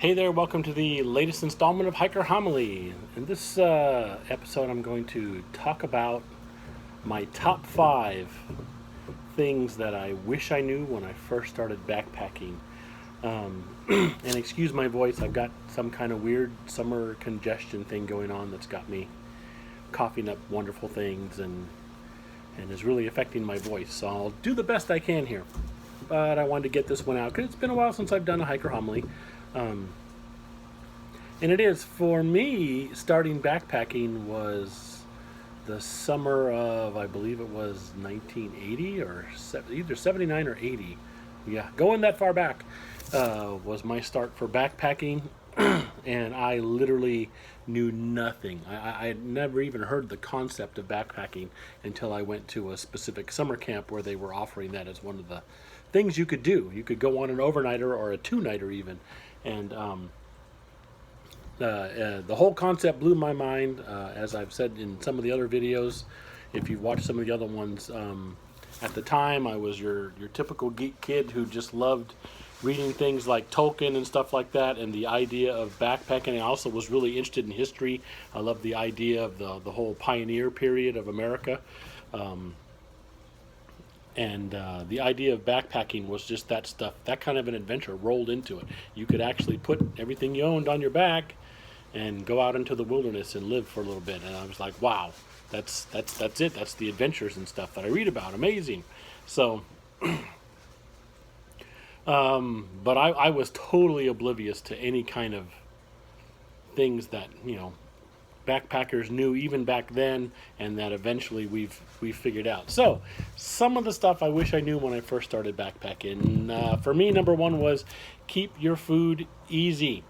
Hey there, welcome to the latest installment of Hiker Homily. In this episode, I'm going to talk about my top 5 things that I wish I knew when I first started backpacking. And excuse my voice, I've got some kind of weird summer congestion thing going on that's got me coughing up wonderful things and is really affecting my voice. So I'll do the best I can here. But I wanted to get this one out because it's been a while since I've done a Hiker Homily. And it is, for me, starting backpacking was the summer of, I believe it was 1980 or either 79 or 80. Yeah, going that far back was my start for backpacking. And I literally knew nothing. I had never even heard the concept of backpacking until I went to a specific summer camp where they were offering that as one of the things you could do. You could go on an overnighter or a two-nighter even. And the whole concept blew my mind, as I've said in some of the other videos. If you've watched some of the other ones, at the time I was your typical geek kid who just loved reading things like Tolkien and stuff like that, and the idea of backpacking. I also was really interested in history. I loved the idea of the whole pioneer period of America. And the idea of backpacking was just that stuff, that kind of an adventure rolled into it. You could actually put everything you owned on your back and go out into the wilderness and live for a little bit. And I was like, wow, that's it. That's the adventures and stuff that I read about. Amazing. So, but I was totally oblivious to any kind of things that, backpackers knew even back then, and that eventually we've figured out. So some of the stuff I wish I knew when I first started backpacking. For me, number one was keep your food easy.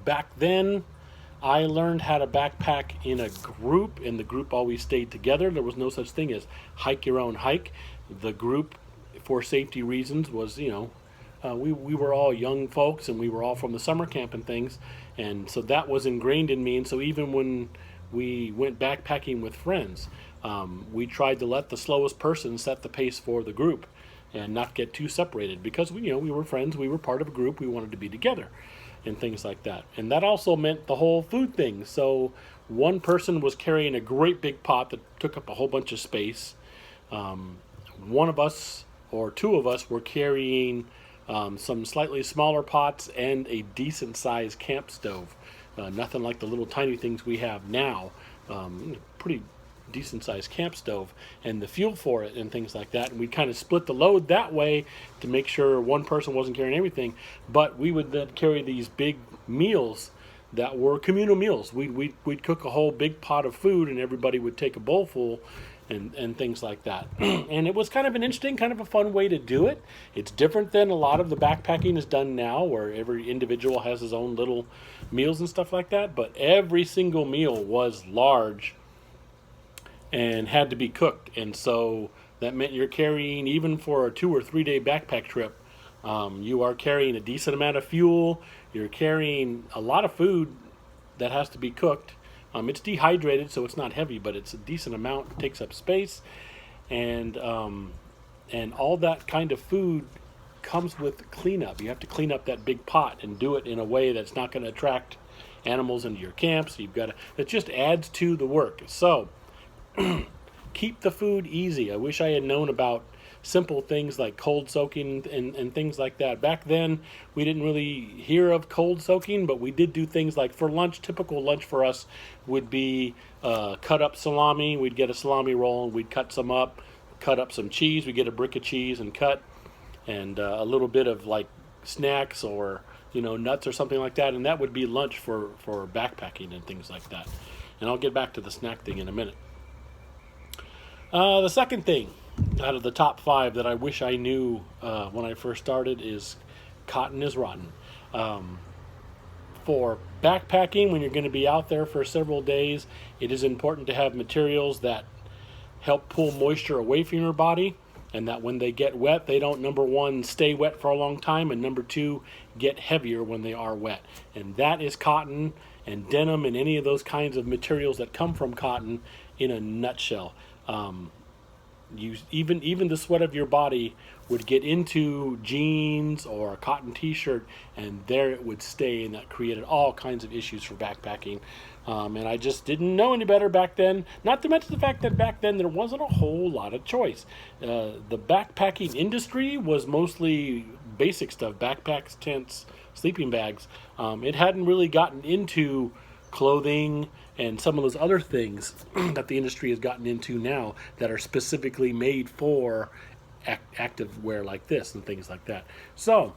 Back then, I learned how to backpack in a group, and the group always stayed together. There was no such thing as hike your own hike. The group, for safety reasons, was, we were all young folks, and we were all from the summer camp and things, and so that was ingrained in me. And so even when we went backpacking with friends, we tried to let the slowest person set the pace for the group and not get too separated, because we were friends, we were part of a group, we wanted to be together and things like that. And that also meant the whole food thing. So one person was carrying a great big pot that took up a whole bunch of space. One of us or two of us were carrying some slightly smaller pots and a decent sized camp stove. Nothing like the little tiny things we have now. Pretty decent sized camp stove, and the fuel for it and things like that. And we kind of split the load that way to make sure one person wasn't carrying everything. But we would then carry these big meals that were communal meals. We'd cook a whole big pot of food, and everybody would take a bowl full. And things like that. And it was kind of an interesting, kind of a fun way to do it. It's different than a lot of the backpacking is done now, where every individual has his own little meals and stuff like that. But every single meal was large and had to be cooked. And so that meant you're carrying, even for a 2 or 3 day backpack trip, you are carrying a decent amount of fuel. You're carrying a lot of food that has to be cooked. It's dehydrated, so it's not heavy, but it's a decent amount. It takes up space, and all that kind of food comes with cleanup. You have to clean up that big pot and do it in a way that's not going to attract animals into your camp. So it just adds to the work. So keep the food easy. I wish I had known about simple things like cold soaking and things like that. Back then, we didn't really hear of cold soaking, but we did do things like, for lunch, typical lunch for us would be cut up salami. We'd get a salami roll, and we'd cut some up, cut up some cheese. We'd get a brick of cheese and cut, and a little bit of like snacks or nuts or something like that, and that would be lunch for backpacking and things like that. And I'll get back to the snack thing in a minute. The second thing out of the top 5 that I wish I knew when I first started is cotton is rotten. For backpacking, when you're going to be out there for several days, it is important to have materials that help pull moisture away from your body, and that when they get wet, they don't, number one, stay wet for a long time, and number two, get heavier when they are wet. And that is cotton and denim and any of those kinds of materials that come from cotton in a nutshell. you even the sweat of your body would get into jeans or a cotton T-shirt, and there it would stay, and that created all kinds of issues for backpacking. And I just didn't know any better back then. Not to mention the fact that back then there wasn't a whole lot of choice. The backpacking industry was mostly basic stuff: backpacks, tents, sleeping bags. It hadn't really gotten into clothing and some of those other things that the industry has gotten into now that are specifically made for active wear like this and things like that. So,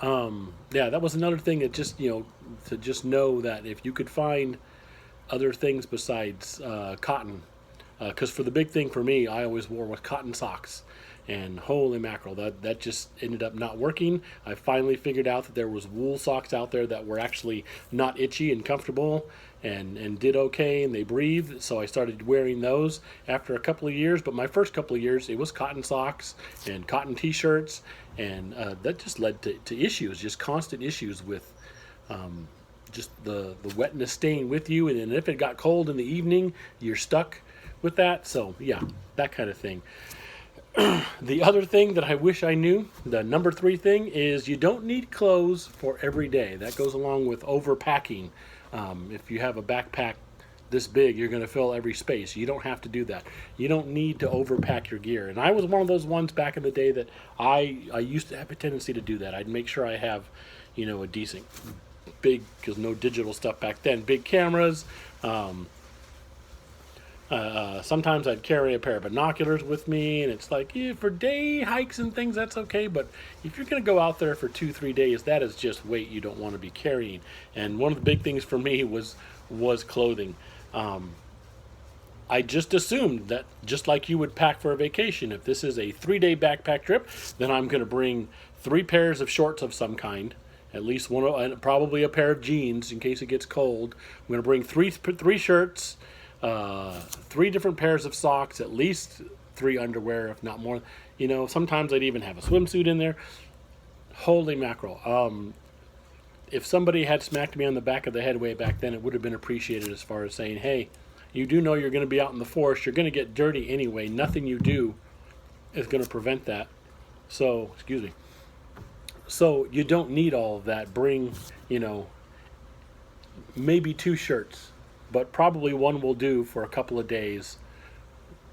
yeah, that was another thing that just, to just know that if you could find other things besides cotton, because for the big thing for me, I always wore was cotton socks. And holy mackerel, that just ended up not working. I finally figured out that there was wool socks out there that were actually not itchy and comfortable and did okay, and they breathed. So I started wearing those after a couple of years. But my first couple of years, it was cotton socks and cotton T-shirts, and that just led to issues, just constant issues with just the wetness staying with you. And if it got cold in the evening, you're stuck with that. So yeah, that kind of thing. The other thing that I wish I knew, the number 3 thing, is you don't need clothes for every day. That goes along with overpacking. If you have a backpack this big, you're going to fill every space. You don't have to do that. You don't need to overpack your gear. And I was one of those ones back in the day that I used to have a tendency to do that. I'd make sure I have, a decent big, because no digital stuff back then, big cameras. Sometimes I'd carry a pair of binoculars with me, and it's like, for day hikes and things, that's okay. But if you're going to go out there for 2-3 days, that is just weight you don't want to be carrying. And one of the big things for me was clothing. I just assumed that just like you would pack for a vacation, if this is a 3-day backpack trip, then I'm going to bring 3 pairs of shorts of some kind, at least one, and probably a pair of jeans in case it gets cold. I'm going to bring three shirts, 3 different pairs of socks, at least 3 underwear, if not more. Sometimes I'd even have a swimsuit in there. Holy mackerel. If somebody had smacked me on the back of the head way back then, it would have been appreciated, as far as saying, hey, you do know you're going to be out in the forest. You're going to get dirty anyway. Nothing you do is going to prevent that. So, excuse me. So you don't need all of that. Bring, maybe 2 shirts, but probably 1 will do for a couple of days.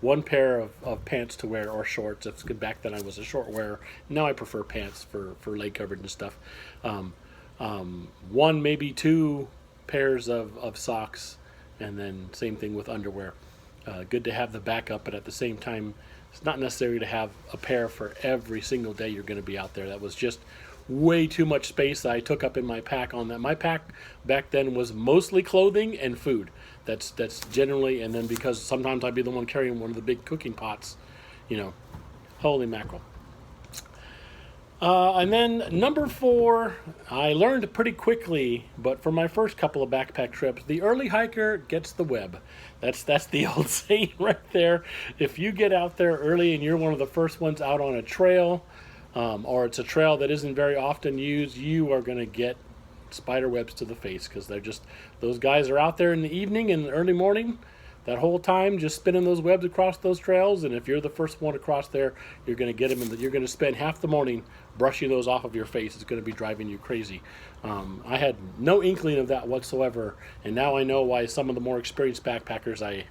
1 pair of pants to wear, or shorts. It's good. Back then I was a short wearer. Now I prefer pants for leg coverage and stuff. 1, maybe 2 pairs of socks, and then same thing with underwear. Good to have the backup, but at the same time, it's not necessary to have a pair for every single day you're going to be out there. That was just way too much space that I took up in my pack on that. My pack back then was mostly clothing and food. That's generally, and then because sometimes I'd be the one carrying one of the big cooking pots, holy mackerel. And then number 4, I learned pretty quickly, but for my first couple of backpack trips, the early hiker gets the web. That's the old saying right there. If you get out there early and you're one of the first ones out on a trail, or it's a trail that isn't very often used, you are going to get spider webs to the face, because those guys are out there in the evening and the early morning, that whole time, just spinning those webs across those trails. And if you're the first one across there, you're going to get them, and you're going to spend half the morning brushing those off of your face. It's going to be driving you crazy. I had no inkling of that whatsoever, and now I know why some of the more experienced backpackers I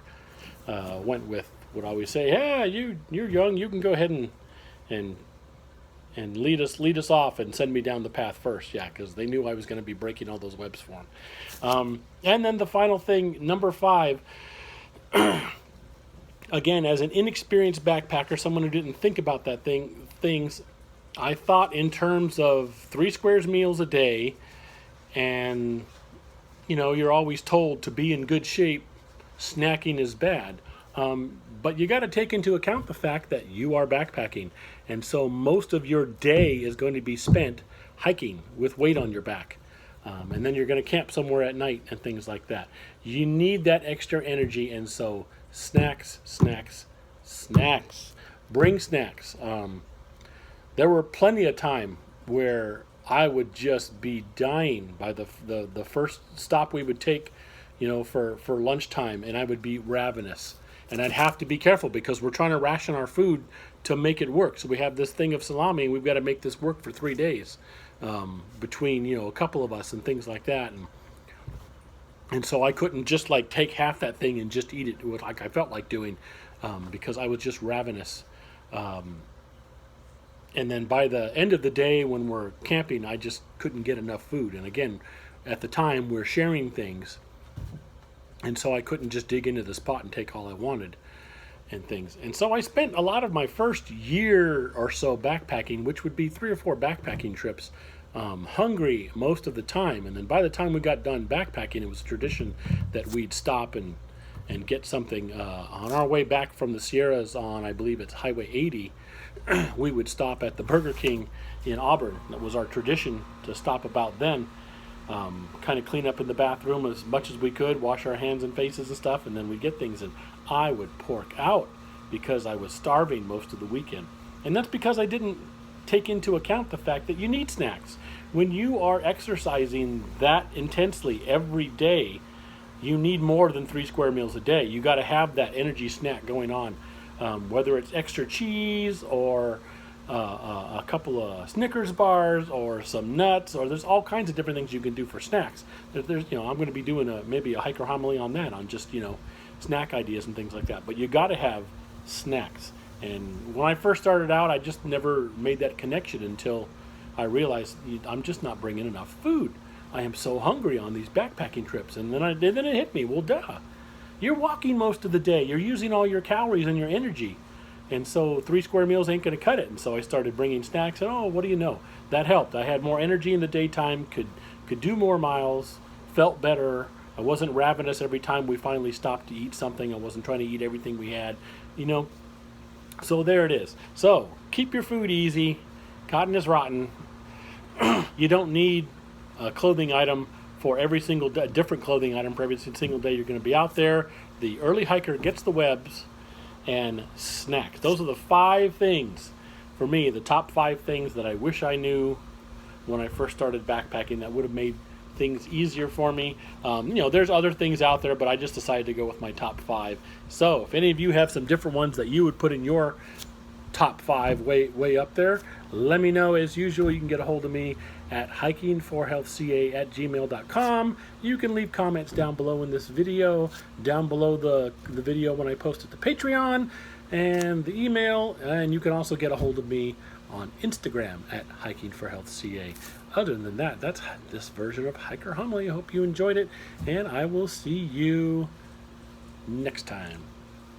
went with would always say, "Yeah, you're young. You can go ahead and lead us off and send me down the path first." Yeah, because they knew I was going to be breaking all those webs for them. And then the final thing, number 5. Again, as an inexperienced backpacker, someone who didn't think about things, I thought in terms of 3 squares meals a day, and you're always told to be in good shape. Snacking is bad, but you got to take into account the fact that you are backpacking, and so most of your day is going to be spent hiking with weight on your back. And then you're going to camp somewhere at night and things like that. You need that extra energy, and so snacks. Bring snacks. There were plenty of time where I would just be dying by the first stop we would take, for lunchtime, and I would be ravenous. and I'd have to be careful because we're trying to ration our food to make it work. So we have this thing of salami, and we've got to make this work for 3 days, between a couple of us and things like that. And so I couldn't just like take half that thing and just eat it like I felt like doing, because I was just ravenous. And then by the end of the day when we're camping, I just couldn't get enough food. And again, at the time we're sharing things, and so I couldn't just dig into this pot and take all I wanted and things. And so I spent a lot of my first year or so backpacking, which would be 3 or 4 backpacking trips, hungry most of the time. And then by the time we got done backpacking, it was a tradition that we'd stop and get something. On our way back from the Sierras on, I believe it's Highway 80, we would stop at the Burger King in Auburn. That was our tradition to stop about then. Kind of clean up in the bathroom as much as we could, wash our hands and faces and stuff, and then we'd get things. And I would pork out because I was starving most of the weekend. And that's because I didn't take into account the fact that you need snacks. When you are exercising that intensely every day, you need more than 3 square meals a day. You got to have that energy snack going on, whether it's extra cheese or a couple of Snickers bars or some nuts, or there's all kinds of different things you can do for snacks. There's I'm going to be doing maybe a hiker homily on that, on just snack ideas and things like that. But you got to have snacks. And when I first started out, I just never made that connection until I realized I'm just not bringing enough food. I am so hungry on these backpacking trips. And then it hit me. Well, duh. You're walking most of the day. You're using all your calories and your energy. And so 3 square meals ain't going to cut it. And so I started bringing snacks, and what do you know? That helped. I had more energy in the daytime, could do more miles, felt better. I wasn't ravenous every time we finally stopped to eat something. I wasn't trying to eat everything we had, So there it is. So keep your food easy. Cotton is rotten. You don't need a clothing item for every single day, different clothing item for every single day you're going to be out there. The early hiker gets the webs and snacks. Those are the 5 things for me, the top 5 things that I wish I knew when I first started backpacking that would have made things easier for me. There's other things out there, but I just decided to go with my top 5. So if any of you have some different ones that you would put in your top 5 way up there, let me know. As usual, you can get a hold of me at hikingforhealthca@gmail.com. You can leave comments down below in this video, down below the video when I post it to Patreon, and the email. And you can also get a hold of me on Instagram at hikingforhealthca. Other than that, that's this version of Hiker Homily. I hope you enjoyed it, and I will see you next time.